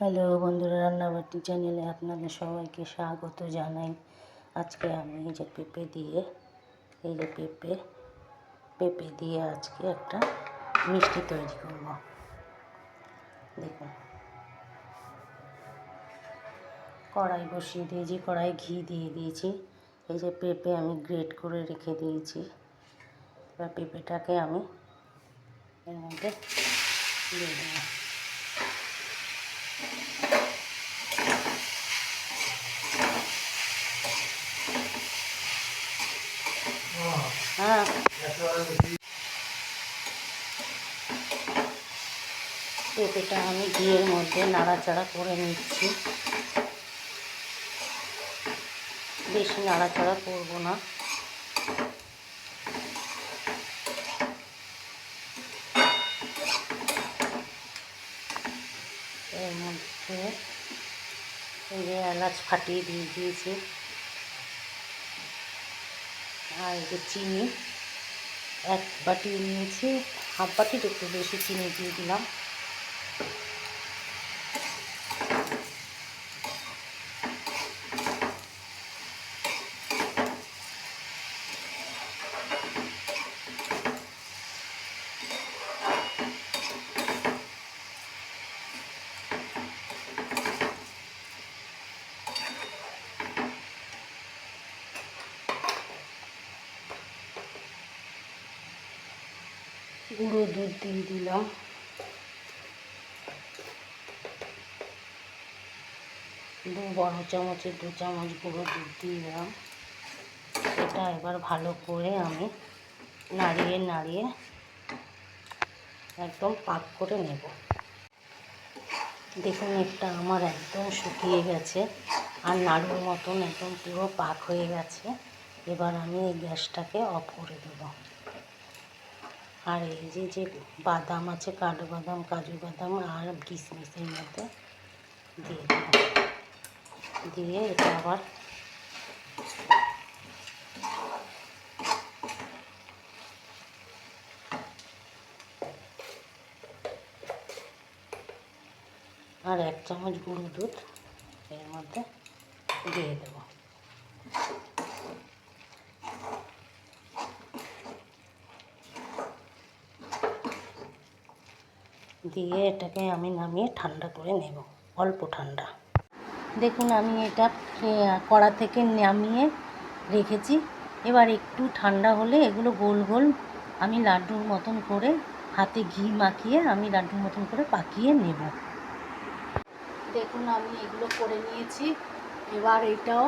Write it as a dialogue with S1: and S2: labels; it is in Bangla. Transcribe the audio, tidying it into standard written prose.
S1: হ্যালো বন্ধুরা, রান্নাবাটি চ্যানেলে আপনাদের সবাইকে স্বাগত জানাই। আজকে আমি এই যে পেঁপে দিয়ে আজকে একটা মিষ্টি তৈরি করব। দেখুন, কড়াই বসিয়ে দিয়েছি, কড়াই ঘি দিয়ে দিয়েছি। এই যে পেঁপে আমি গ্রেট করে রেখে দিয়েছি। এবার পেঁপেটাকে আমি এর মধ্যে দিয়ে দেবো। পেঁপেটা আমি ঘিয়ের মধ্যে নাড়াচাড়া করে নিচ্ছি। বেশি নাড়াচাড়া করব না। এর মধ্যে এই যে এলাচ ফাটিয়ে দিয়ে দিয়েছি, আর এই যে চিনি এক বাটি নিয়েছি, হাফ বাটির একটু বেশি চিনি দিয়ে দিলাম। গুঁড়ো দুধ দিয়ে দিলাম, বড় চামচে 2 চামচ গুঁড়ো দুধ দিলাম। এটা এবার ভালো করে আমি নাড়িয়ে একদম পাক করে নেব। দেখুন, এটা আমার একদম শুকিয়ে গেছে আর নাড়ুর মতন একদম পুরো পাক হয়ে গেছে। এবার আমি এই গ্যাসটাকে অফ করে দেব। আর এই যে বাদাম আছে, কাঠবাদাম, কাজু বাদাম আর কিশমিশের মধ্যে দিয়ে দেব। দিয়ে এটা আবার আর 1 চামচ গুঁড়ো দুধ এর মধ্যে দিয়ে দেব। দিয়ে এটাকে আমি নামিয়ে ঠান্ডা করে নেব, অল্প ঠান্ডা। দেখুন, আমি এটা কড়া থেকে নামিয়ে রেখেছি। এবার একটু ঠান্ডা হলে এগুলো গোল গোল আমি লাড্ডুর মতন করে হাতে ঘি মাখিয়ে আমি লাড্ডুর মতন করে পাকিয়ে নেব। দেখুন, আমি এগুলো করে নিয়েছি। এবার এটাও